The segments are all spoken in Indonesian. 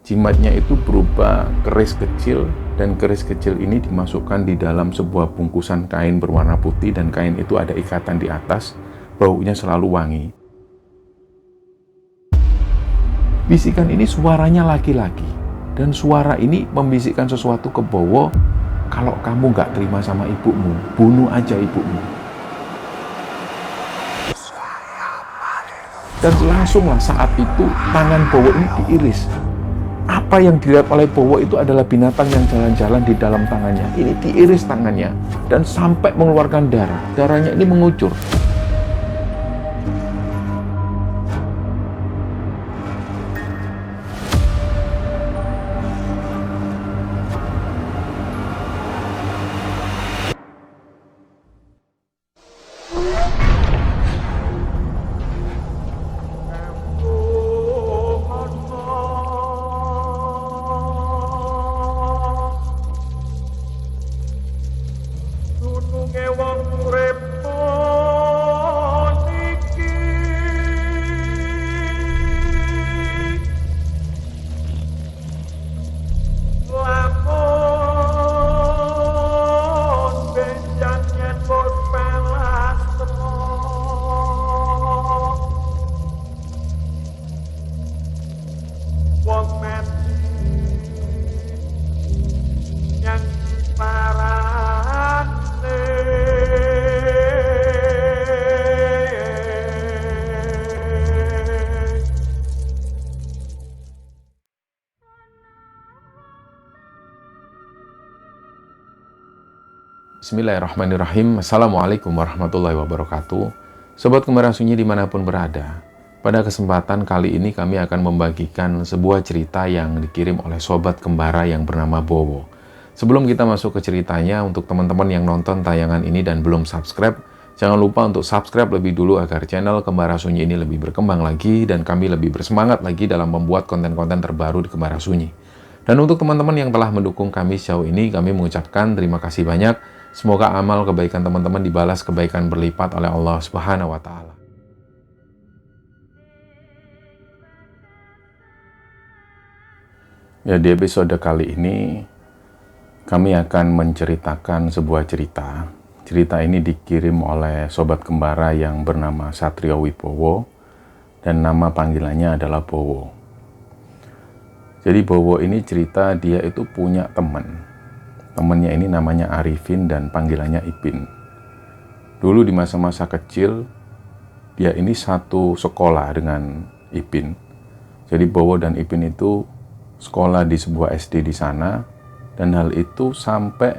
Jimatnya itu berupa keris kecil, dan keris kecil ini dimasukkan di dalam sebuah bungkusan kain berwarna putih, dan kain itu ada ikatan di atas, baunya selalu wangi. Bisikan ini suaranya laki-laki, dan suara ini membisikkan sesuatu ke Bowo, kalau kamu nggak terima sama ibumu, bunuh aja ibumu. Dan langsunglah saat itu tangan Bowo ini diiris. Apa yang dilihat oleh Bowo itu adalah binatang yang jalan-jalan di dalam tangannya. Ini diiris tangannya dan sampai mengeluarkan darah. Darahnya ini mengucur. Bismillahirrahmanirrahim. Assalamualaikum warahmatullahi wabarakatuh. Sobat Kembaran Sunyi dimanapun berada, pada kesempatan kali ini kami akan membagikan sebuah cerita yang dikirim oleh Sobat Kembara yang bernama Bowo. Sebelum kita masuk ke ceritanya, untuk teman-teman yang nonton tayangan ini dan belum subscribe, jangan lupa untuk subscribe lebih dulu agar channel Kembara Sunyi ini lebih berkembang lagi dan kami lebih bersemangat lagi dalam membuat konten-konten terbaru di Kembara Sunyi. Dan untuk teman-teman yang telah mendukung kami sejauh ini, kami mengucapkan terima kasih banyak. Semoga amal kebaikan teman-teman dibalas kebaikan berlipat oleh Allah Subhanahu wa Ta'ala. Ya, di episode kali ini kami akan menceritakan sebuah cerita. Cerita ini dikirim oleh Sobat Kembara yang bernama Satrio Wibowo dan nama panggilannya adalah Bowo. Jadi Bowo ini cerita dia itu punya teman. Temannya ini namanya Arifin dan panggilannya Ipin. Dulu di masa-masa kecil, dia ini satu sekolah dengan Ipin. Jadi Bowo dan Ipin itu sekolah di sebuah SD di sana, dan hal itu sampai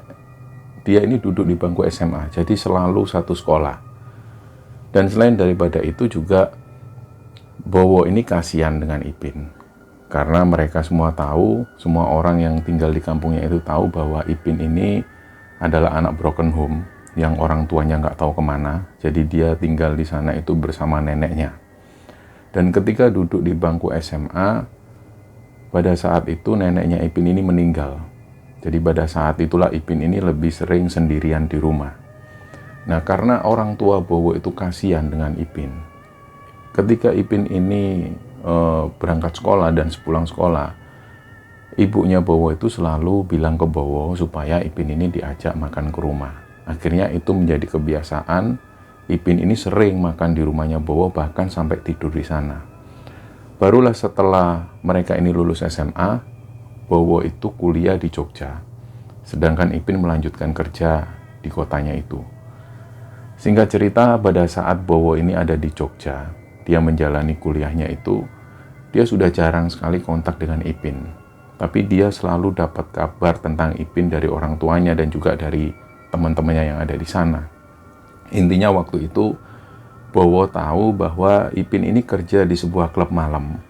dia ini duduk di bangku SMA, jadi selalu satu sekolah. Dan selain daripada itu juga, Bowo ini kasihan dengan Ipin. Karena mereka semua tahu, semua orang yang tinggal di kampungnya itu tahu bahwa Ipin ini adalah anak broken home yang orang tuanya nggak tahu kemana. Jadi dia tinggal di sana itu bersama neneknya. Dan ketika duduk di bangku SMA, pada saat itu neneknya Ipin ini meninggal. Jadi pada saat itulah Ipin ini lebih sering sendirian di rumah. Nah, karena orang tua Bowo itu kasihan dengan Ipin. Ketika Ipin ini berangkat sekolah dan sepulang sekolah, ibunya Bowo itu selalu bilang ke Bowo supaya Ipin ini diajak makan ke rumah. Akhirnya itu menjadi kebiasaan. Ipin ini sering makan di rumahnya Bowo, bahkan sampai tidur di sana. Barulah setelah mereka ini lulus SMA, Bowo itu kuliah di Jogja, sedangkan Ipin melanjutkan kerja di kotanya itu. Singkat cerita, pada saat Bowo ini ada di Jogja, dia menjalani kuliahnya itu, dia sudah jarang sekali kontak dengan Ipin. Tapi dia selalu dapat kabar tentang Ipin dari orang tuanya dan juga dari teman-temannya yang ada di sana. Intinya waktu itu, Bowo tahu bahwa Ipin ini kerja di sebuah klub malam.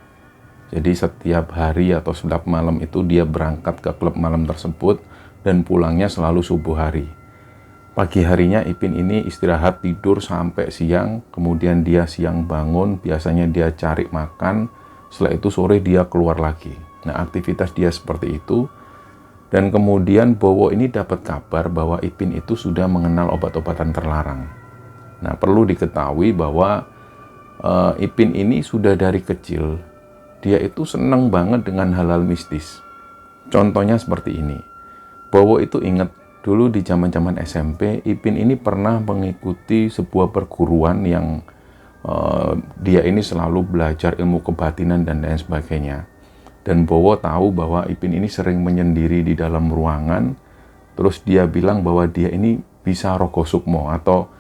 Jadi setiap hari atau setiap malam itu dia berangkat ke klub malam tersebut dan pulangnya selalu subuh hari. Pagi harinya Ipin ini istirahat tidur sampai siang, kemudian dia siang bangun, biasanya dia cari makan, setelah itu sore dia keluar lagi. Nah, aktivitas dia seperti itu. Dan kemudian Bowo ini dapat kabar bahwa Ipin itu sudah mengenal obat-obatan terlarang. Nah, perlu diketahui bahwa Ipin ini sudah dari kecil, dia itu seneng banget dengan hal-hal mistis. Contohnya seperti ini. Bowo itu ingat dulu di zaman-zaman SMP, Ipin ini pernah mengikuti sebuah perguruan yang dia ini selalu belajar ilmu kebatinan dan lain sebagainya. Dan Bowo tahu bahwa Ipin ini sering menyendiri di dalam ruangan. Terus dia bilang bahwa dia ini bisa rogo sukmo atau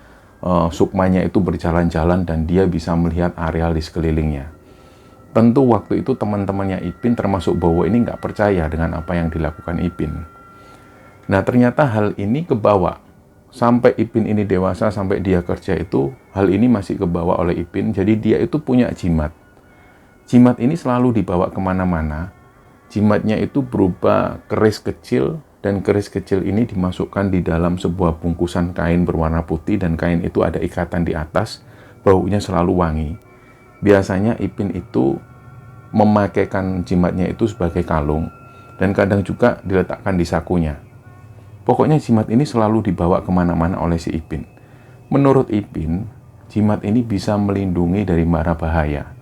sukmanya itu berjalan-jalan dan dia bisa melihat areal di sekelilingnya. Tentu waktu itu teman-temannya Ipin termasuk Bowo ini nggak percaya dengan apa yang dilakukan Ipin. Nah ternyata hal ini kebawa. Sampai Ipin ini dewasa, sampai dia kerja itu, hal ini masih kebawa oleh Ipin. Jadi dia itu punya jimat. Jimat ini selalu dibawa kemana-mana. Jimatnya itu berupa keris kecil, dan keris kecil ini dimasukkan di dalam sebuah bungkusan kain berwarna putih, dan kain itu ada ikatan di atas, baunya selalu wangi. Biasanya Ipin itu memakaikan jimatnya itu sebagai kalung, dan kadang juga diletakkan di sakunya. Pokoknya jimat ini selalu dibawa kemana-mana oleh si Ipin. Menurut Ipin, jimat ini bisa melindungi dari mara bahaya.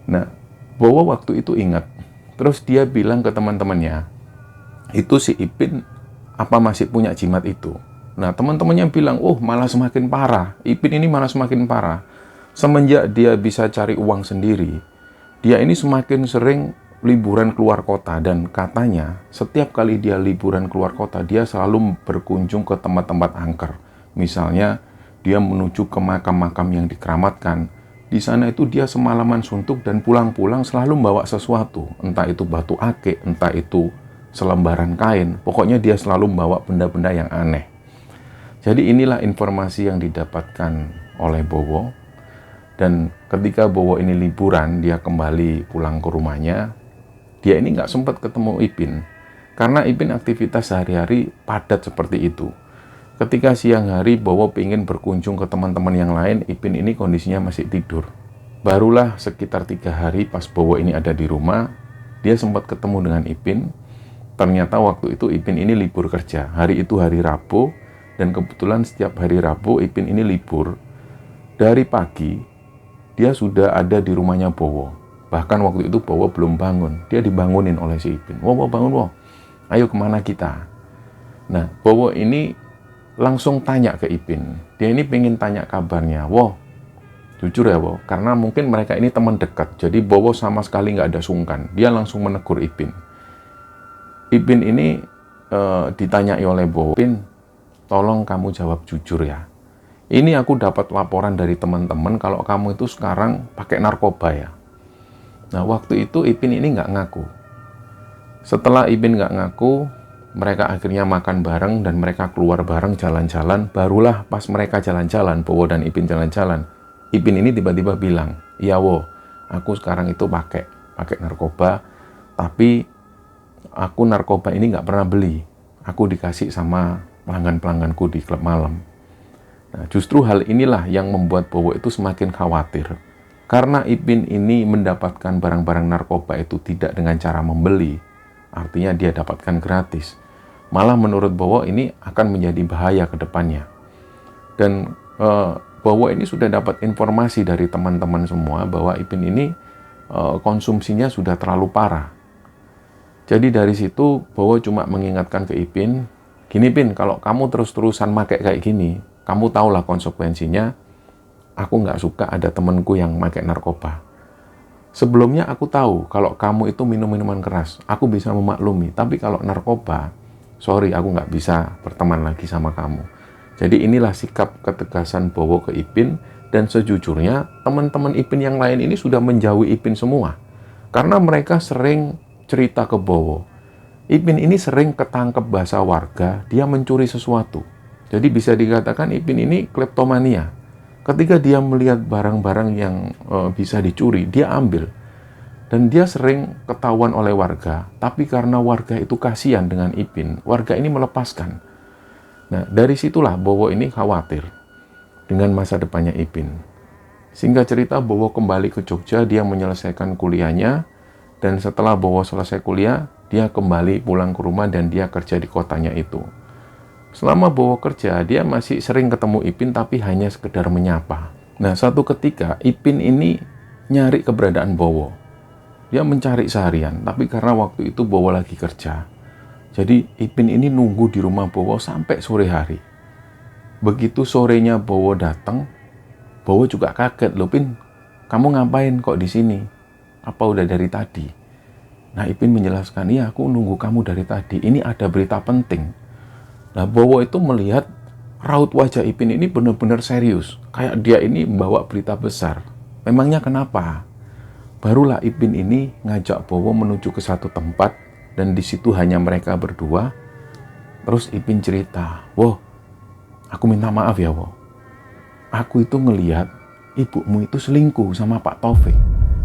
Nah, Bowo waktu itu ingat. Terus dia bilang ke teman-temannya, itu si Ipin apa masih punya jimat itu? Nah, teman-temannya bilang, oh malah semakin parah. Ipin ini malah semakin parah. Semenjak dia bisa cari uang sendiri, dia ini semakin sering liburan keluar kota, dan katanya setiap kali dia liburan keluar kota, dia selalu berkunjung ke tempat-tempat angker. Misalnya, dia menuju ke makam-makam yang dikeramatkan. Di sana itu dia semalaman suntuk dan pulang-pulang selalu membawa sesuatu. Entah itu batu akik, entah itu selembaran kain. Pokoknya dia selalu membawa benda-benda yang aneh. Jadi inilah informasi yang didapatkan oleh Bowo. Dan ketika Bowo ini liburan, dia kembali pulang ke rumahnya. Dia ini nggak sempat ketemu Ipin. Karena Ipin aktivitas sehari-hari padat seperti itu. Ketika siang hari Bowo ingin berkunjung ke teman-teman yang lain, Ipin ini kondisinya masih tidur. Barulah sekitar 3 hari pas Bowo ini ada di rumah, dia sempat ketemu dengan Ipin. Ternyata waktu itu Ipin ini libur kerja. Hari itu hari Rabu, dan kebetulan setiap hari Rabu Ipin ini libur. Dari pagi, dia sudah ada di rumahnya Bowo. Bahkan waktu itu Bowo belum bangun. Dia dibangunin oleh si Ipin. Wo, bangun, wo. Ayo kemana kita? Nah, Bowo ini langsung tanya ke Ipin. Dia ini pengen tanya kabarnya. Wo, jujur ya Wo, karena mungkin mereka ini teman dekat. Jadi Bowo sama sekali nggak ada sungkan. Dia langsung menegur Ipin. Ipin ini ditanyai oleh Bowo. Ipin, tolong kamu jawab jujur ya. Ini aku dapat laporan dari teman-teman kalau kamu itu sekarang pakai narkoba ya. Nah waktu itu Ipin ini nggak ngaku. Setelah Ipin nggak ngaku, mereka akhirnya makan bareng dan mereka keluar bareng jalan-jalan. Barulah pas mereka jalan-jalan, Bowo dan Ipin jalan-jalan, Ipin ini tiba-tiba bilang, iya Wo, aku sekarang itu pakai narkoba, tapi aku narkoba ini nggak pernah beli. Aku dikasih sama pelanggan-pelangganku di klub malam. Nah, justru hal inilah yang membuat Bowo itu semakin khawatir. Karena Ipin ini mendapatkan barang-barang narkoba itu tidak dengan cara membeli, artinya dia dapatkan gratis. Malah menurut Bowo ini akan menjadi bahaya ke depannya. Dan Bowo ini sudah dapat informasi dari teman-teman semua bahwa Ipin ini konsumsinya sudah terlalu parah. Jadi dari situ Bowo cuma mengingatkan ke Ipin, gini Pin, kalau kamu terus-terusan pakai kayak gini, kamu tahulah konsekuensinya. Aku nggak suka ada temenku yang pakai narkoba. Sebelumnya aku tahu kalau kamu itu minum minuman keras, aku bisa memaklumi. Tapi kalau narkoba, sorry, aku nggak bisa berteman lagi sama kamu. Jadi inilah sikap ketegasan Bowo ke Ipin. Dan sejujurnya teman-teman Ipin yang lain ini sudah menjauhi Ipin semua. Karena mereka sering cerita ke Bowo. Ipin ini sering ketangkep bahasa warga, dia mencuri sesuatu. Jadi bisa dikatakan Ipin ini kleptomania. Ketika dia melihat barang-barang yang bisa dicuri, dia ambil. Dan dia sering ketahuan oleh warga, tapi karena warga itu kasihan dengan Ipin, warga ini melepaskan. Nah, dari situlah Bowo ini khawatir dengan masa depannya Ipin. Singkat cerita, Bowo kembali ke Jogja, dia menyelesaikan kuliahnya, dan setelah Bowo selesai kuliah, dia kembali pulang ke rumah dan dia kerja di kotanya itu. Selama Bowo kerja, dia masih sering ketemu Ipin tapi hanya sekedar menyapa. Nah, satu ketika Ipin ini nyari keberadaan Bowo. Dia mencari seharian, tapi karena waktu itu Bowo lagi kerja. Jadi Ipin ini nunggu di rumah Bowo sampai sore hari. Begitu sorenya Bowo datang, Bowo juga kaget, "Loh Pin, kamu ngapain kok di sini? Apa udah dari tadi?" Nah, Ipin menjelaskan, "Iya, aku nunggu kamu dari tadi. Ini ada berita penting." Nah, Bowo itu melihat raut wajah Ipin ini benar-benar serius. Kayak dia ini membawa berita besar. Memangnya kenapa? Barulah Ipin ini ngajak Bowo menuju ke satu tempat, dan di situ hanya mereka berdua. Terus Ipin cerita, "Wo, aku minta maaf ya, Wo. Aku itu ngelihat ibumu itu selingkuh sama Pak Taufik."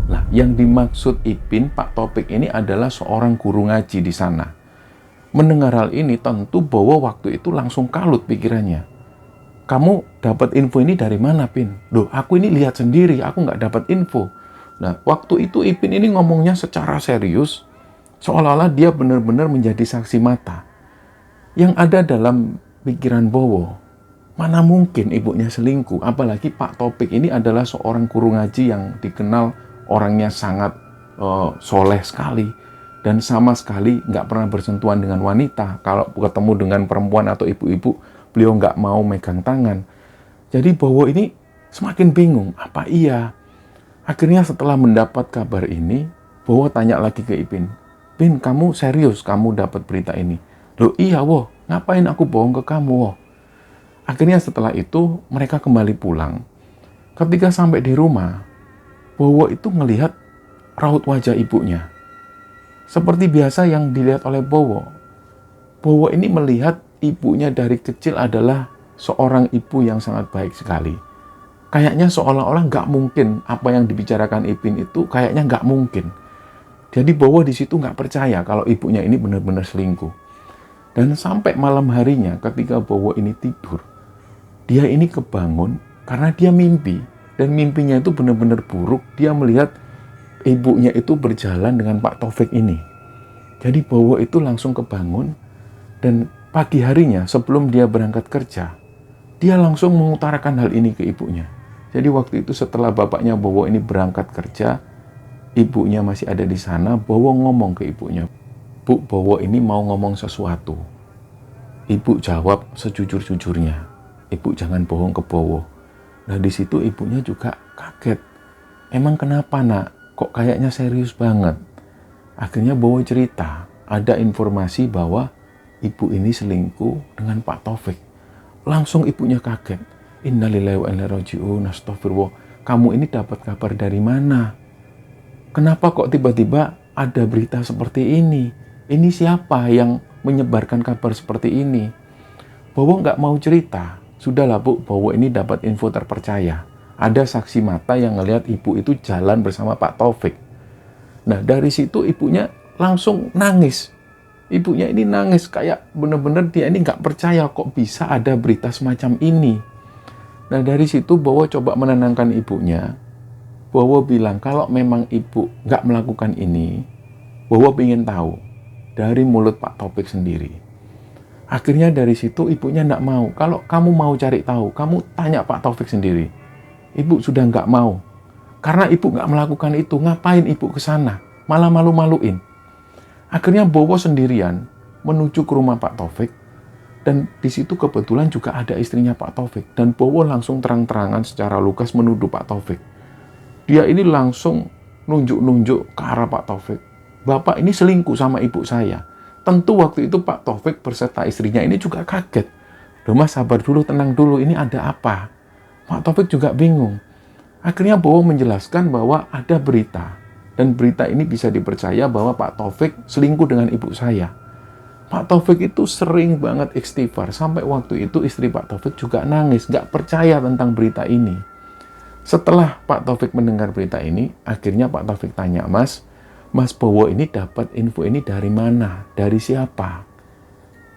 Lah, yang dimaksud Ipin, Pak Taufik ini adalah seorang guru ngaji di sana. Mendengar hal ini, tentu Bowo waktu itu langsung kalut pikirannya. "Kamu dapat info ini dari mana, Pin?" "Loh, aku ini lihat sendiri, aku nggak dapat info." Nah, waktu itu Ipin ini ngomongnya secara serius, seolah-olah dia benar-benar menjadi saksi mata. Yang ada dalam pikiran Bowo, mana mungkin ibunya selingkuh, apalagi Pak Taufik ini adalah seorang guru ngaji yang dikenal orangnya sangat soleh sekali, dan sama sekali nggak pernah bersentuhan dengan wanita. Kalau ketemu dengan perempuan atau ibu-ibu, beliau nggak mau megang tangan. Jadi Bowo ini semakin bingung, apa iya? Akhirnya setelah mendapat kabar ini, Bowo tanya lagi ke Ipin, "Pin, kamu serius kamu dapat berita ini?" "Loh iya, Wo, ngapain aku bohong ke kamu, Wo?" Akhirnya setelah itu mereka kembali pulang. Ketika sampai di rumah, Bowo itu ngelihat raut wajah ibunya. Seperti biasa yang dilihat oleh Bowo. Bowo ini melihat ibunya dari kecil adalah seorang ibu yang sangat baik sekali. Kayaknya seolah-olah nggak mungkin apa yang dibicarakan Ipin itu kayaknya nggak mungkin. Jadi Bowo di situ nggak percaya kalau ibunya ini benar-benar selingkuh. Dan sampai malam harinya ketika Bowo ini tidur, dia ini kebangun karena dia mimpi. Dan mimpinya itu benar-benar buruk. Dia melihat ibunya itu berjalan dengan Pak Taufik ini. Jadi Bowo itu langsung kebangun, dan pagi harinya sebelum dia berangkat kerja, dia langsung mengutarakan hal ini ke ibunya. Jadi waktu itu setelah bapaknya Bowo ini berangkat kerja, ibunya masih ada di sana, Bowo ngomong ke ibunya, "Bu, Bowo ini mau ngomong sesuatu." Ibu jawab sejujur-jujurnya, "Ibu jangan bohong ke Bowo." Nah, di situ ibunya juga kaget. "Emang kenapa, Nak? Kok kayaknya serius banget?" Akhirnya Bowo cerita, ada informasi bahwa ibu ini selingkuh dengan Pak Taufik. Langsung ibunya kaget. "Innalillahi wa inna ilaihi raji'un, astagfirullah. Kamu ini dapat kabar dari mana? Kenapa kok tiba-tiba ada berita seperti ini? Ini siapa yang menyebarkan kabar seperti ini?" Bowo nggak mau cerita. "Sudahlah, Bu, Bowo ini dapat info terpercaya. Ada saksi mata yang ngelihat ibu itu jalan bersama Pak Taufik." Nah, dari situ ibunya langsung nangis. Ibunya ini nangis kayak bener-bener dia ini nggak percaya kok bisa ada berita semacam ini. Nah, dari situ Bowo coba menenangkan ibunya. Bowo bilang kalau memang ibu nggak melakukan ini, Bowo ingin tahu dari mulut Pak Taufik sendiri. Akhirnya dari situ ibunya nggak mau. "Kalau kamu mau cari tahu, kamu tanya Pak Taufik sendiri." Ibu sudah nggak mau. Karena ibu nggak melakukan itu, ngapain ibu ke sana? Malah malu-maluin. Akhirnya Bowo sendirian menuju ke rumah Pak Taufik, dan di situ kebetulan juga ada istrinya Pak Taufik, dan Bowo langsung terang-terangan secara lugas menuduh Pak Taufik. Dia ini langsung nunjuk-nunjuk ke arah Pak Taufik. "Bapak ini selingkuh sama ibu saya." Tentu waktu itu Pak Taufik berserta istrinya ini juga kaget. "Loh Mas, sabar dulu, tenang dulu, ini ada apa?" Pak Taufik juga bingung. Akhirnya Bowo menjelaskan bahwa ada berita, dan berita ini bisa dipercaya bahwa Pak Taufik selingkuh dengan ibu saya. Pak Taufik itu sering banget istighfar, sampai waktu itu istri Pak Taufik juga nangis, gak percaya tentang berita ini. Setelah Pak Taufik mendengar berita ini, akhirnya Pak Taufik tanya, Mas Bowo ini dapat info ini dari mana? Dari siapa?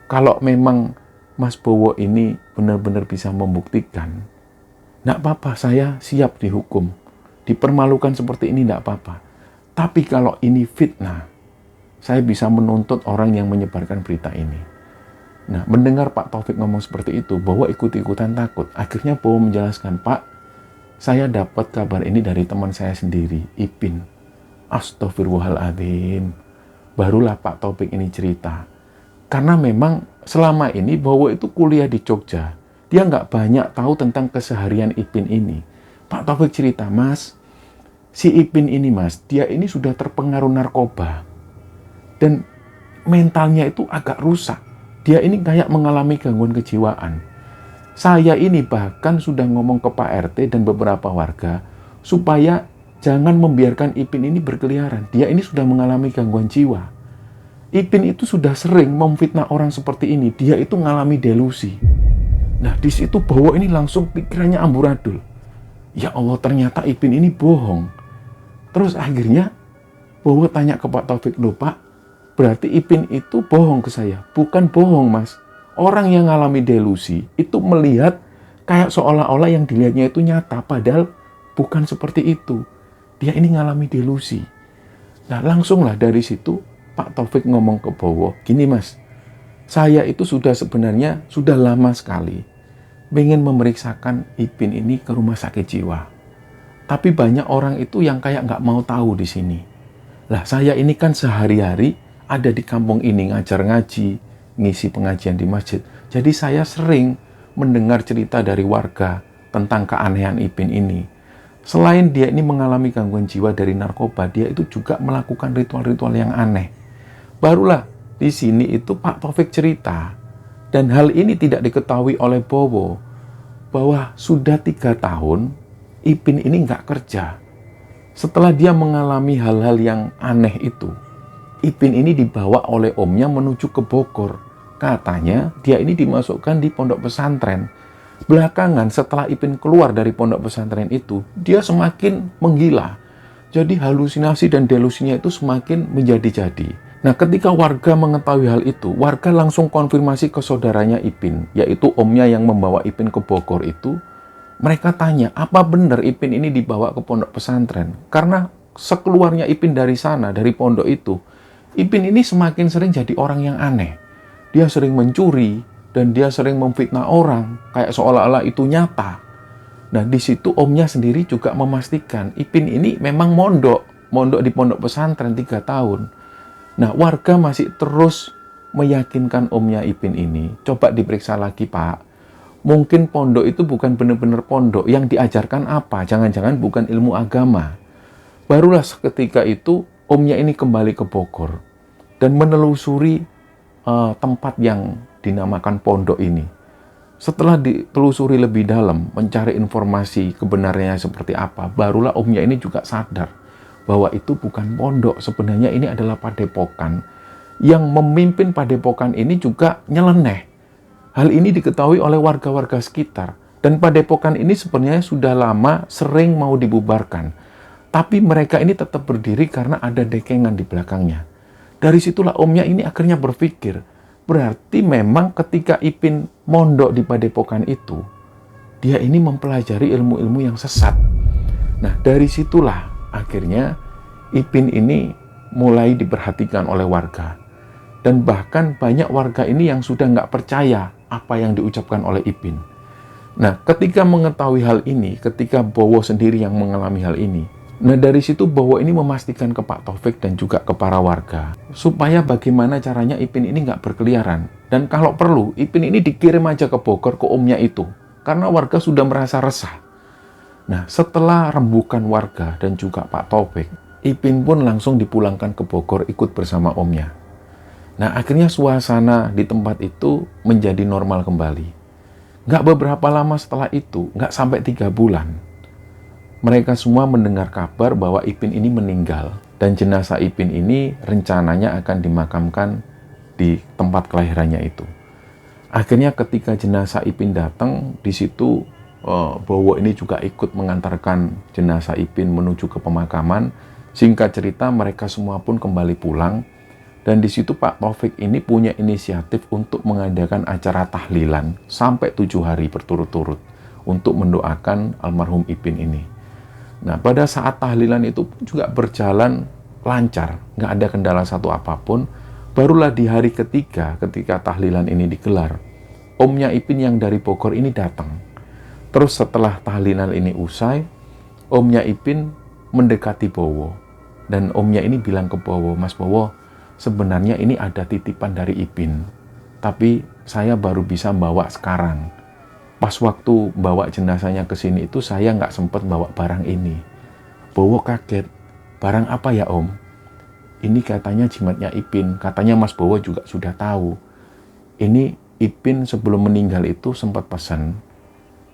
Kalau memang Mas Bowo ini benar-benar bisa membuktikan, nggak apa-apa, saya siap dihukum. Dipermalukan seperti ini nggak apa-apa. Tapi kalau ini fitnah, saya bisa menuntut orang yang menyebarkan berita ini. Nah, mendengar Pak Taufik ngomong seperti itu, Bowo ikut-ikutan takut. Akhirnya Bowo menjelaskan, "Pak, saya dapat kabar ini dari teman saya sendiri, Ipin. Astagfirullahaladzim. Barulah Pak Taufik ini cerita. Karena memang selama ini Bowo itu kuliah di Jogja. Dia nggak banyak tahu tentang keseharian Ipin ini. Pak Taufik cerita, Mas, si Ipin ini Mas, dia ini sudah terpengaruh narkoba. Dan mentalnya itu agak rusak. Dia ini kayak mengalami gangguan kejiwaan. Saya ini bahkan sudah ngomong ke Pak RT dan beberapa warga supaya jangan membiarkan Ipin ini berkeliaran. Dia ini sudah mengalami gangguan jiwa. Ipin itu sudah sering memfitnah orang seperti ini. Dia itu mengalami delusi. Nah, di situ Bowo ini langsung pikirannya amburadul. Ya Allah, ternyata Ipin ini bohong. Terus akhirnya Bowo tanya ke Pak Taufik, loh Pak, berarti Ipin itu bohong ke saya? Bukan bohong Mas. Orang yang mengalami delusi itu melihat kayak seolah-olah yang dilihatnya itu nyata. Padahal bukan seperti itu. Dia ini mengalami delusi. Nah, langsunglah dari situ Pak Taufik ngomong ke Bowo, gini Mas, saya itu sebenarnya sudah lama sekali ingin memeriksakan Ipin ini ke rumah sakit jiwa. Tapi banyak orang itu yang kayak nggak mau tahu di sini. Lah, saya ini kan sehari-hari ada di kampung ini ngajar ngaji, ngisi pengajian di masjid. Jadi saya sering mendengar cerita dari warga tentang keanehan Ipin ini. Selain dia ini mengalami gangguan jiwa dari narkoba, dia itu juga melakukan ritual-ritual yang aneh. Barulah di sini itu Pak Taufik cerita, dan hal ini tidak diketahui oleh Bowo, bahwa sudah 3 tahun Ipin ini nggak kerja. Setelah dia mengalami hal-hal yang aneh itu, Ipin ini dibawa oleh omnya menuju ke Bogor. Katanya dia ini dimasukkan di pondok pesantren. Belakangan setelah Ipin keluar dari pondok pesantren itu, dia semakin menggila. Jadi halusinasi dan delusinya itu semakin menjadi-jadi. Nah, ketika warga mengetahui hal itu, warga langsung konfirmasi ke saudaranya Ipin, yaitu omnya yang membawa Ipin ke Bogor itu. Mereka tanya, apa benar Ipin ini dibawa ke pondok pesantren? Karena sekeluarnya Ipin dari sana, dari pondok itu, Ipin ini semakin sering jadi orang yang aneh. Dia sering mencuri, dan dia sering memfitnah orang, kayak seolah-olah itu nyata. Nah, di situ omnya sendiri juga memastikan, Ipin ini memang mondok di pondok pesantren 3 tahun. Nah, warga masih terus meyakinkan omnya Ipin ini, coba diperiksa lagi Pak. Mungkin pondok itu bukan benar-benar pondok, yang diajarkan apa? Jangan-jangan bukan ilmu agama. Barulah seketika itu, omnya ini kembali ke Bogor dan menelusuri tempat yang dinamakan pondok ini. Setelah ditelusuri lebih dalam, mencari informasi kebenarannya seperti apa, barulah omnya ini juga sadar bahwa itu bukan pondok, sebenarnya ini adalah padepokan. Yang memimpin padepokan ini juga nyeleneh. Hal ini diketahui oleh warga-warga sekitar. Dan padepokan ini sebenarnya sudah lama sering mau dibubarkan. Tapi mereka ini tetap berdiri karena ada dekengan di belakangnya. Dari situlah omnya ini akhirnya berpikir, berarti memang ketika Ipin mondok di padepokan itu, dia ini mempelajari ilmu-ilmu yang sesat. Nah, dari situlah akhirnya Ipin ini mulai diperhatikan oleh warga. Dan bahkan banyak warga ini yang sudah nggak percaya apa yang diucapkan oleh Ipin. Nah, ketika mengetahui hal ini, ketika Bowo sendiri yang mengalami hal ini, nah dari situ Bowo ini memastikan ke Pak Taufik dan juga ke para warga, supaya bagaimana caranya Ipin ini nggak berkeliaran. Dan kalau perlu, Ipin ini dikirim aja ke Bogor ke omnya itu, karena warga sudah merasa resah. Nah, setelah rembukan warga dan juga Pak Taufik, Ipin pun langsung dipulangkan ke Bogor ikut bersama omnya. Nah, akhirnya suasana di tempat itu menjadi normal kembali. Nggak beberapa lama setelah itu, nggak sampai 3 bulan, mereka semua mendengar kabar bahwa Ipin ini meninggal. Dan jenazah Ipin ini rencananya akan dimakamkan di tempat kelahirannya itu. Akhirnya ketika jenazah Ipin datang, di situ Bowo ini juga ikut mengantarkan jenazah Ipin menuju ke pemakaman. Singkat cerita, mereka semua pun kembali pulang. Dan di situ Pak Taufik ini punya inisiatif untuk mengadakan acara tahlilan sampai 7 hari berturut-turut untuk mendoakan almarhum Ipin ini. Nah, pada saat tahlilan itu juga berjalan lancar, nggak ada kendala satu apapun. Barulah di hari ketiga ketika tahlilan ini digelar, omnya Ipin yang dari Bogor ini datang. Terus setelah tahlilan ini usai, omnya Ipin mendekati Bowo. Dan omnya ini bilang ke Bowo, "Mas Bowo, sebenarnya ini ada titipan dari Ipin, tapi saya baru bisa bawa sekarang. Pas waktu bawa jenazahnya ke sini itu saya nggak sempat bawa barang ini." Bowo kaget, "Barang apa ya Om?" "Ini katanya jimatnya Ipin." Katanya Mas Bowo juga sudah tahu. Ini Ipin sebelum meninggal itu sempat pesan,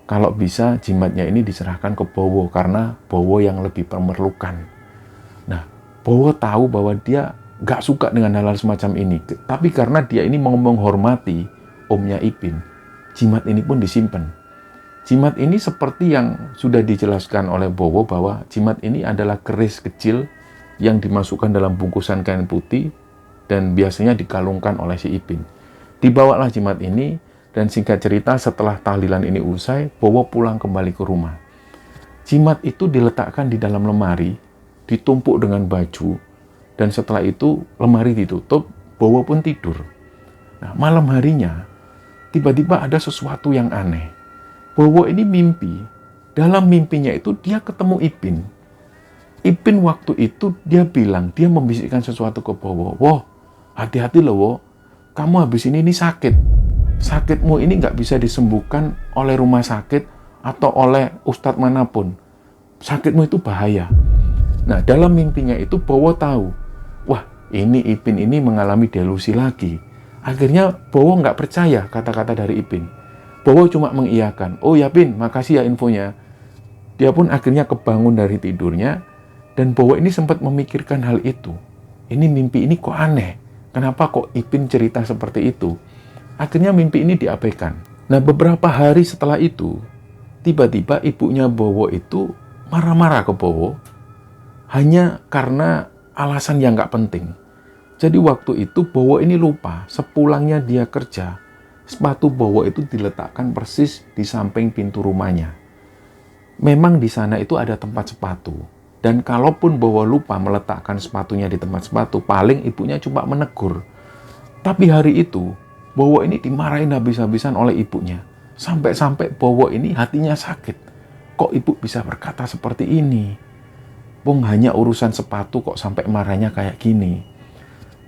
kalau bisa jimatnya ini diserahkan ke Bowo karena Bowo yang lebih memerlukan. Nah, Bowo tahu bahwa dia gak suka dengan hal-hal semacam ini. Tapi karena dia ini mau menghormati omnya Ipin, jimat ini pun disimpan. Jimat ini seperti yang sudah dijelaskan oleh Bowo bahwa jimat ini adalah keris kecil yang dimasukkan dalam bungkusan kain putih dan biasanya dikalungkan oleh si Ipin. Dibawalah jimat ini dan singkat cerita setelah tahlilan ini usai, Bowo pulang kembali ke rumah. Jimat itu diletakkan di dalam lemari, ditumpuk dengan baju, dan setelah itu lemari ditutup, Bowo pun tidur. Nah, malam harinya, tiba-tiba ada sesuatu yang aneh. Bowo ini mimpi. Dalam mimpinya itu dia ketemu Ipin. Ipin waktu itu dia bilang, dia membisikkan sesuatu ke Bowo. "Woh, hati-hati loh, Wo. Kamu habis ini sakit. Sakitmu ini nggak bisa disembuhkan oleh rumah sakit atau oleh ustadz manapun. Sakitmu itu bahaya." Nah, dalam mimpinya itu Bowo tahu, wah, ini Ipin ini mengalami delusi lagi. Akhirnya Bowo nggak percaya kata-kata dari Ipin. Bowo cuma mengiyakan, "Oh ya Pin, makasih ya infonya." Dia pun akhirnya kebangun dari tidurnya, dan Bowo ini sempat memikirkan hal itu. Ini mimpi ini kok aneh, kenapa kok Ipin cerita seperti itu? Akhirnya mimpi ini diabaikan. Nah, beberapa hari setelah itu, tiba-tiba ibunya Bowo itu marah-marah ke Bowo, hanya karena alasan yang nggak penting. Jadi waktu itu Bowo ini lupa, sepulangnya dia kerja, sepatu Bowo itu diletakkan persis di samping pintu rumahnya. Memang di sana itu ada tempat sepatu. Dan kalaupun Bowo lupa meletakkan sepatunya di tempat sepatu, paling ibunya cuma menegur. Tapi hari itu, Bowo ini dimarahin habis-habisan oleh ibunya. Sampai-sampai Bowo ini hatinya sakit. Kok ibu bisa berkata seperti ini? Wong hanya urusan sepatu kok sampai marahnya kayak gini.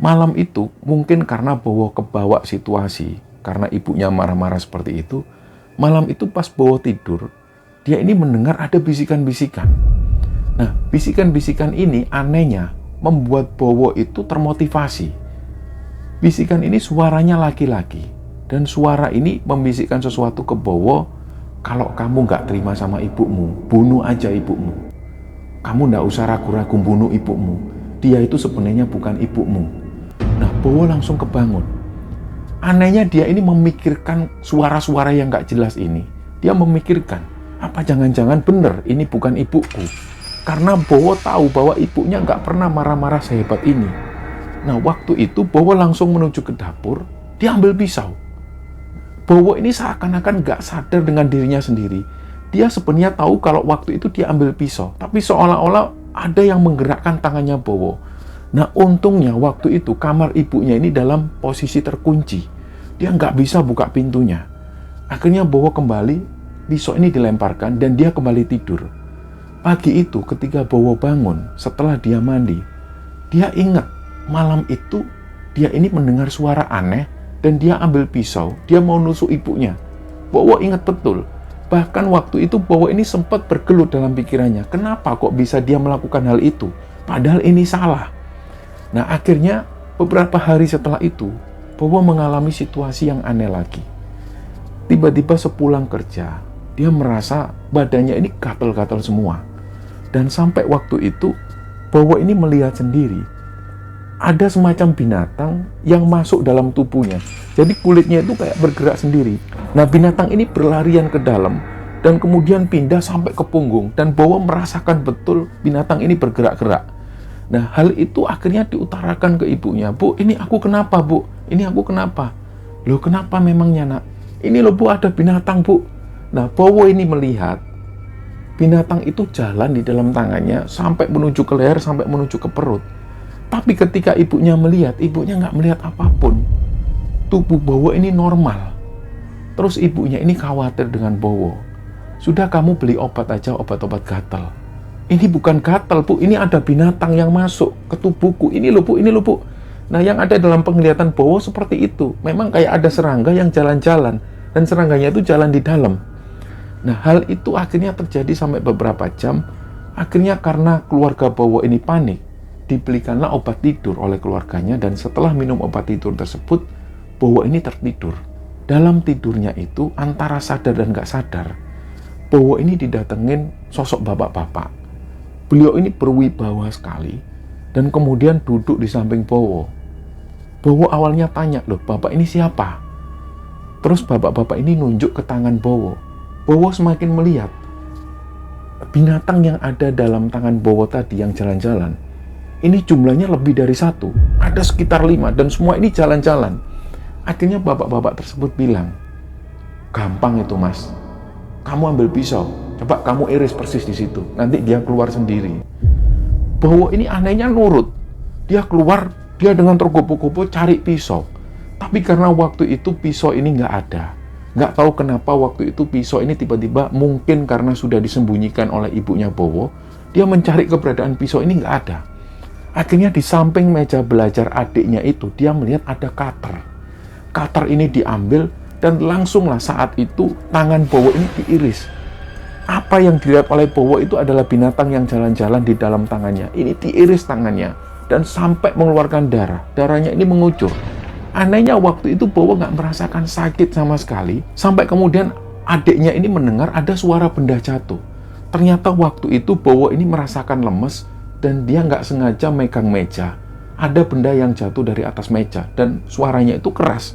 Malam itu mungkin karena Bowo kebawa situasi, karena ibunya marah-marah seperti itu. Malam itu pas Bowo tidur, dia ini mendengar ada bisikan-bisikan. Nah, bisikan-bisikan ini anehnya membuat Bowo itu termotivasi. Bisikan ini suaranya laki-laki, dan suara ini membisikkan sesuatu ke Bowo, "Kalau kamu nggak terima sama ibumu, bunuh aja ibumu. Kamu nggak usah ragu-ragu bunuh ibumu. Dia itu sebenarnya bukan ibumu." Nah, Bowo langsung kebangun. Anehnya dia ini memikirkan suara-suara yang nggak jelas ini. Dia memikirkan, apa jangan-jangan benar ini bukan ibuku? Karena Bowo tahu bahwa ibunya nggak pernah marah-marah sehebat ini. Nah, waktu itu Bowo langsung menuju ke dapur, dia ambil pisau. Bowo ini seakan-akan nggak sadar dengan dirinya sendiri. Dia sebenarnya tahu kalau waktu itu dia ambil pisau, tapi seolah-olah ada yang menggerakkan tangannya Bowo. Nah, untungnya waktu itu kamar ibunya ini dalam posisi terkunci. Dia nggak bisa buka pintunya. Akhirnya Bowo kembali, pisau ini dilemparkan, dan dia kembali tidur. Pagi itu ketika Bowo bangun, setelah dia mandi, dia ingat malam itu dia ini mendengar suara aneh, dan dia ambil pisau, dia mau nusuk ibunya. Bowo ingat betul. Bahkan waktu itu Bowo ini sempat bergelut dalam pikirannya. Kenapa kok bisa dia melakukan hal itu? Padahal ini salah. Nah, akhirnya beberapa hari setelah itu, Bowo mengalami situasi yang aneh lagi. Tiba-tiba sepulang kerja, dia merasa badannya ini gatal-gatal semua. Dan sampai waktu itu, Bowo ini melihat sendiri, ada semacam binatang yang masuk dalam tubuhnya. Jadi kulitnya itu kayak bergerak sendiri. Nah, binatang ini berlarian ke dalam dan kemudian pindah sampai ke punggung. Dan Bowo merasakan betul binatang ini bergerak-gerak. Nah, hal itu akhirnya diutarakan ke ibunya. "Bu, ini aku kenapa, Bu? Ini aku kenapa?" "Loh, kenapa memangnya, Nak?" "Ini loh, Bu, ada binatang, Bu." Nah, Bowo ini melihat binatang itu jalan di dalam tangannya sampai menuju ke leher, sampai menuju ke perut. Tapi ketika ibunya melihat, ibunya nggak melihat apapun. Tubuh Bowo ini normal. Terus ibunya ini khawatir dengan Bowo. "Sudah, kamu beli obat aja, obat-obat gatal." Ini bukan gatal, Bu. Ini ada binatang yang masuk ke tubuhku. Ini loh, Bu. Ini loh, Bu. Nah, yang ada dalam penglihatan Bowo seperti itu. Memang kayak ada serangga yang jalan-jalan. Dan serangganya itu jalan di dalam. Nah, hal itu akhirnya terjadi sampai beberapa jam. Akhirnya karena keluarga Bowo ini panik, dibelikanlah obat tidur oleh keluarganya. Dan setelah minum obat tidur tersebut, Bowo ini tertidur. Dalam tidurnya itu, antara sadar dan nggak sadar, Bowo ini didatengin sosok bapak-bapak. Beliau ini berwibawa sekali, dan kemudian duduk di samping Bowo. Bowo awalnya tanya, loh bapak ini siapa? Terus bapak-bapak ini nunjuk ke tangan Bowo. Bowo semakin melihat, binatang yang ada dalam tangan Bowo tadi yang jalan-jalan, ini jumlahnya lebih dari 1. Ada sekitar 5, dan semua ini jalan-jalan. Akhirnya bapak-bapak tersebut bilang, gampang itu mas, kamu ambil pisau, coba kamu iris persis di situ, nanti dia keluar sendiri. Bowo ini anehnya nurut. Dia keluar, dia dengan tergopoh-gopoh cari pisau. Tapi karena waktu itu pisau ini nggak ada. Nggak tahu kenapa waktu itu pisau ini tiba-tiba, mungkin karena sudah disembunyikan oleh ibunya Bowo, dia mencari keberadaan pisau ini nggak ada. Akhirnya di samping meja belajar adiknya itu, dia melihat ada cutter. Cutter ini diambil, dan langsunglah saat itu tangan Bowo ini diiris. Apa yang dilihat oleh Bowo itu adalah binatang yang jalan-jalan di dalam tangannya. Ini diiris tangannya dan sampai mengeluarkan darah. Darahnya ini mengucur. Anehnya waktu itu Bowo nggak merasakan sakit sama sekali. Sampai kemudian adiknya ini mendengar ada suara benda jatuh. Ternyata waktu itu Bowo ini merasakan lemes dan dia nggak sengaja megang meja. Ada benda yang jatuh dari atas meja dan suaranya itu keras.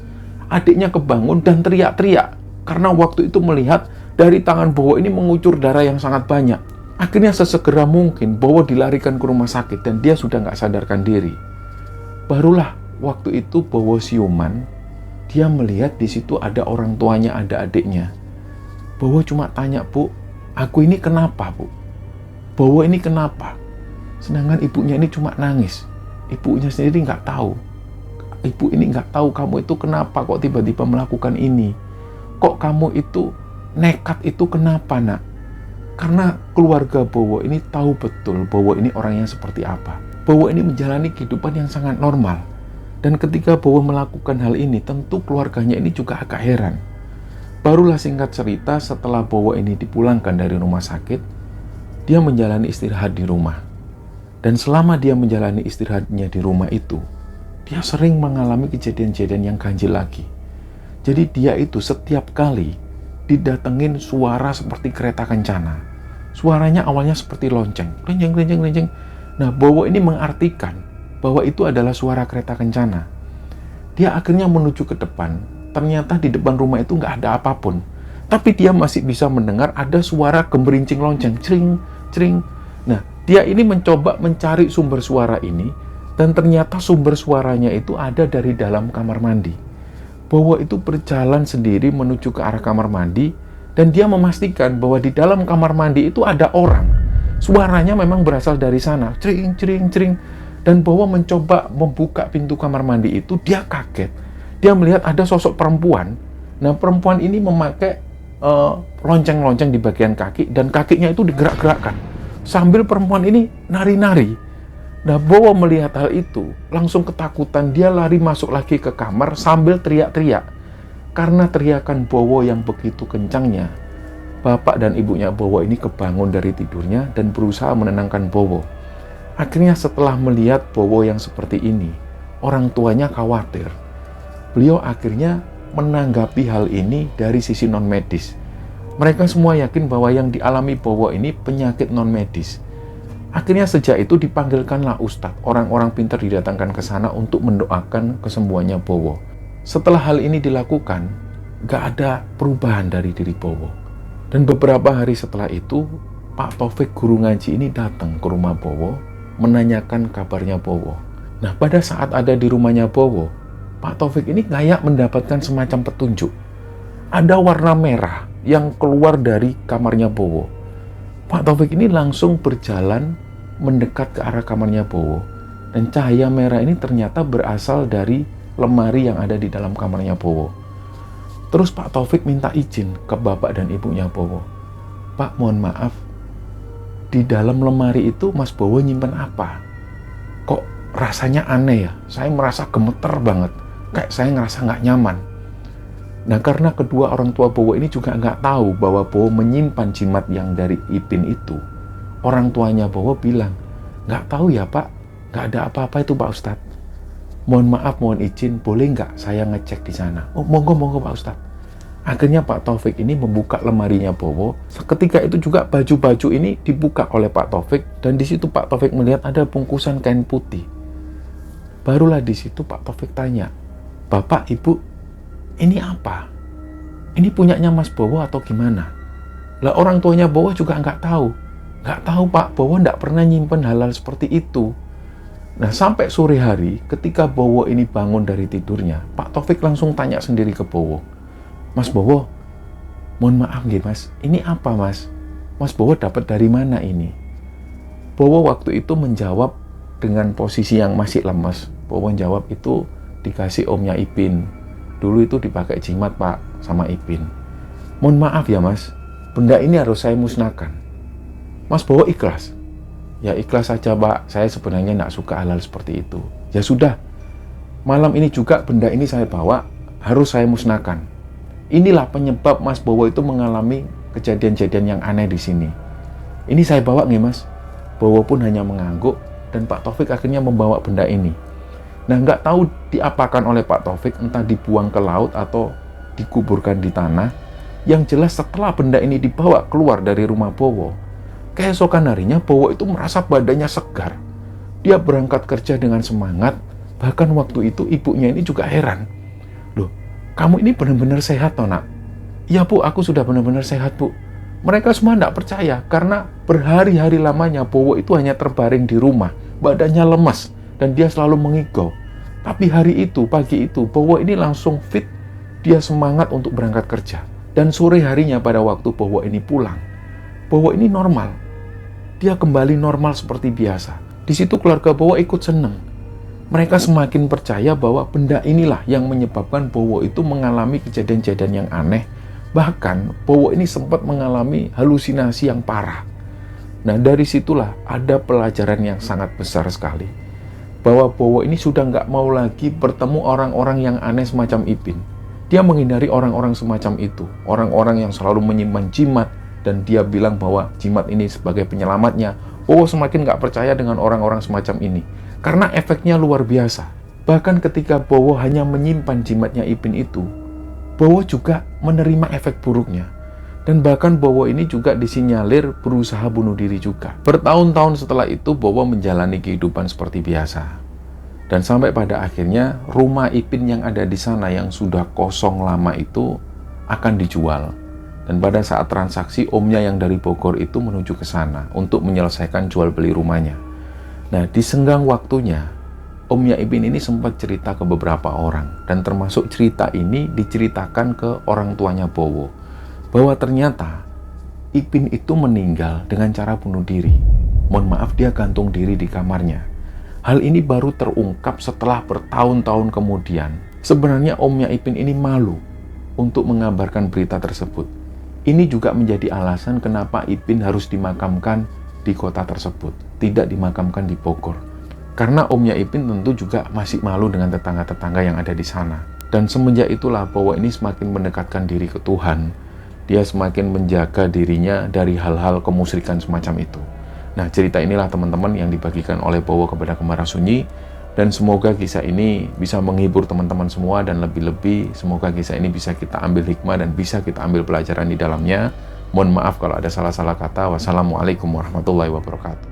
Adiknya kebangun dan teriak-teriak karena waktu itu melihat dari tangan Bowo ini mengucur darah yang sangat banyak. Akhirnya sesegera mungkin Bowo dilarikan ke rumah sakit dan dia sudah nggak sadarkan diri. Barulah waktu itu Bowo siuman, dia melihat di situ ada orang tuanya, ada adiknya. Bowo cuma tanya, Bu, aku ini kenapa, Bu? Bowo ini kenapa? Sedangkan ibunya ini cuma nangis. Ibunya sendiri nggak tahu. Ibu ini nggak tahu kamu itu kenapa kok tiba-tiba melakukan ini. Kok kamu itu nekat itu kenapa, nak? Karena keluarga Bowo ini tahu betul Bowo ini orangnya seperti apa. Bowo ini menjalani kehidupan yang sangat normal. Dan ketika Bowo melakukan hal ini, tentu keluarganya ini juga agak heran. Barulah singkat cerita, setelah Bowo ini dipulangkan dari rumah sakit, dia menjalani istirahat di rumah. Dan selama dia menjalani istirahatnya di rumah itu, dia sering mengalami kejadian-kejadian yang ganjil lagi. Jadi dia itu setiap kali didatengin suara seperti kereta kencana. Suaranya awalnya seperti lonceng, lenceng. Nah, Bowo ini mengartikan bahwa itu adalah suara kereta kencana. Dia akhirnya menuju ke depan. Ternyata di depan rumah itu nggak ada apapun. Tapi dia masih bisa mendengar ada suara gemerincing lonceng, cering. Nah, dia ini mencoba mencari sumber suara ini. Dan ternyata sumber suaranya itu ada dari dalam kamar mandi. Bowo itu berjalan sendiri menuju ke arah kamar mandi. Dan dia memastikan bahwa di dalam kamar mandi itu ada orang. Suaranya memang berasal dari sana. Cering. Dan Bowo mencoba membuka pintu kamar mandi itu. Dia kaget. Dia melihat ada sosok perempuan. Nah, perempuan ini memakai lonceng-lonceng di bagian kaki. Dan kakinya itu digerak-gerakkan. Sambil perempuan ini nari-nari. Nah, Bowo melihat hal itu, langsung ketakutan. Dia lari masuk lagi ke kamar sambil teriak-teriak. Karena teriakan Bowo yang begitu kencangnya, bapak dan ibunya Bowo ini kebangun dari tidurnya dan berusaha menenangkan Bowo. Akhirnya setelah melihat Bowo yang seperti ini, orang tuanya khawatir. Beliau akhirnya menanggapi hal ini dari sisi non-medis. Mereka semua yakin bahwa yang dialami Bowo ini penyakit non-medis. Akhirnya sejak itu dipanggilkanlah ustadz, orang-orang pintar didatangkan ke sana untuk mendoakan kesembuhannya Bowo. Setelah hal ini dilakukan, gak ada perubahan dari diri Bowo. Dan beberapa hari setelah itu, Pak Taufik guru ngaji ini datang ke rumah Bowo, menanyakan kabarnya Bowo. Nah, pada saat ada di rumahnya Bowo, Pak Taufik ini kayak mendapatkan semacam petunjuk. Ada warna merah yang keluar dari kamarnya Bowo. Pak Taufik ini langsung berjalan mendekat ke arah kamarnya Bowo. Dan cahaya merah ini ternyata berasal dari lemari yang ada di dalam kamarnya Bowo. Terus Pak Taufik minta izin ke bapak dan ibunya Bowo. Pak, mohon maaf, di dalam lemari itu Mas Bowo nyimpen apa? Kok rasanya aneh ya? Saya merasa gemeter banget. Kayak saya ngerasa nggak nyaman. Nah, karena kedua orang tua Bowo ini juga nggak tahu bahwa Bowo menyimpan jimat yang dari Ipin itu. Orang tuanya Bowo bilang, nggak tahu ya Pak, nggak ada apa-apa itu Pak Ustadz. Mohon maaf, mohon izin, boleh nggak saya ngecek di sana? Oh, monggo Pak Ustadz. Akhirnya Pak Taufik ini membuka lemarinya Bowo. Seketika itu juga baju-baju ini dibuka oleh Pak Taufik, dan di situ Pak Taufik melihat ada bungkusan kain putih. Barulah di situ Pak Taufik tanya, Bapak, Ibu, ini apa? Ini punyanya Mas Bowo atau gimana? Lah orang tuanya Bowo juga nggak tahu. Nggak tahu Pak, Bowo nggak pernah nyimpen hal-hal seperti itu. Nah, sampai sore hari, ketika Bowo ini bangun dari tidurnya, Pak Taufik langsung tanya sendiri ke Bowo, Mas Bowo, mohon maaf nggih Mas, ini apa Mas? Mas Bowo dapat dari mana ini? Bowo waktu itu menjawab dengan posisi yang masih lemas. Bowo jawab itu dikasih omnya Ipin. Dulu itu dipakai jimat Pak sama Ipin. Mohon maaf ya Mas, benda ini harus saya musnahkan. Mas Bowo ikhlas. Ya ikhlas saja Pak, saya sebenarnya nggak suka hal-hal seperti itu. Ya sudah, malam ini juga benda ini saya bawa, harus saya musnahkan. Inilah penyebab Mas Bowo itu mengalami kejadian-kejadian yang aneh di sini. Ini saya bawa nggih Mas. Bowo pun hanya mengangguk, dan Pak Taufik akhirnya membawa benda ini. Nah, nggak tahu diapakan oleh Pak Taufik, entah dibuang ke laut atau dikuburkan di tanah. Yang jelas setelah benda ini dibawa keluar dari rumah Bowo, keesokan harinya Bowo itu merasa badannya segar. Dia berangkat kerja dengan semangat. Bahkan waktu itu ibunya ini juga heran. Loh, kamu ini benar-benar sehat toh nak? Iya Bu, aku sudah benar-benar sehat Bu. Mereka semua tidak percaya karena berhari-hari lamanya Bowo itu hanya terbaring di rumah. Badannya lemas dan dia selalu mengigau. Tapi hari itu, pagi itu, Bowo ini langsung fit. Dia semangat untuk berangkat kerja. Dan sore harinya pada waktu Bowo ini pulang, Bowo ini normal. Dia kembali normal seperti biasa. Di situ keluarga Bowo ikut senang. Mereka semakin percaya bahwa benda inilah yang menyebabkan Bowo itu mengalami kejadian-kejadian yang aneh. Bahkan Bowo ini sempat mengalami halusinasi yang parah. Nah, dari situlah ada pelajaran yang sangat besar sekali. Bahwa Bowo ini sudah nggak mau lagi bertemu orang-orang yang aneh semacam Ipin. Dia menghindari orang-orang semacam itu. Orang-orang yang selalu menyimpan jimat. Dan dia bilang bahwa jimat ini sebagai penyelamatnya. Bowo semakin nggak percaya dengan orang-orang semacam ini. Karena efeknya luar biasa. Bahkan ketika Bowo hanya menyimpan jimatnya Ipin itu, Bowo juga menerima efek buruknya. Dan bahkan Bowo ini juga disinyalir berusaha bunuh diri juga. Bertahun-tahun setelah itu Bowo menjalani kehidupan seperti biasa. Dan sampai pada akhirnya rumah Ipin yang ada di sana yang sudah kosong lama itu akan dijual. Dan pada saat transaksi, omnya yang dari Bogor itu menuju ke sana untuk menyelesaikan jual beli rumahnya. Nah, di senggang waktunya, omnya Ipin ini sempat cerita ke beberapa orang. Dan termasuk cerita ini diceritakan ke orang tuanya Bowo. Bahwa ternyata Ipin itu meninggal dengan cara bunuh diri. Mohon maaf, dia gantung diri di kamarnya. Hal ini baru terungkap setelah bertahun-tahun kemudian. Sebenarnya omnya Ipin ini malu untuk mengabarkan berita tersebut. Ini juga menjadi alasan kenapa Ipin harus dimakamkan di kota tersebut, tidak dimakamkan di Bogor. Karena omnya Ipin tentu juga masih malu dengan tetangga-tetangga yang ada di sana. Dan semenjak itulah Bowo ini semakin mendekatkan diri ke Tuhan. Dia semakin menjaga dirinya dari hal-hal kemusyrikan semacam itu. Nah, cerita inilah teman-teman yang dibagikan oleh Bowo kepada Kemara Sunyi. Dan semoga kisah ini bisa menghibur teman-teman semua, dan lebih-lebih semoga kisah ini bisa kita ambil hikmah dan bisa kita ambil pelajaran di dalamnya. Mohon maaf kalau ada salah-salah kata. Wassalamualaikum warahmatullahi wabarakatuh.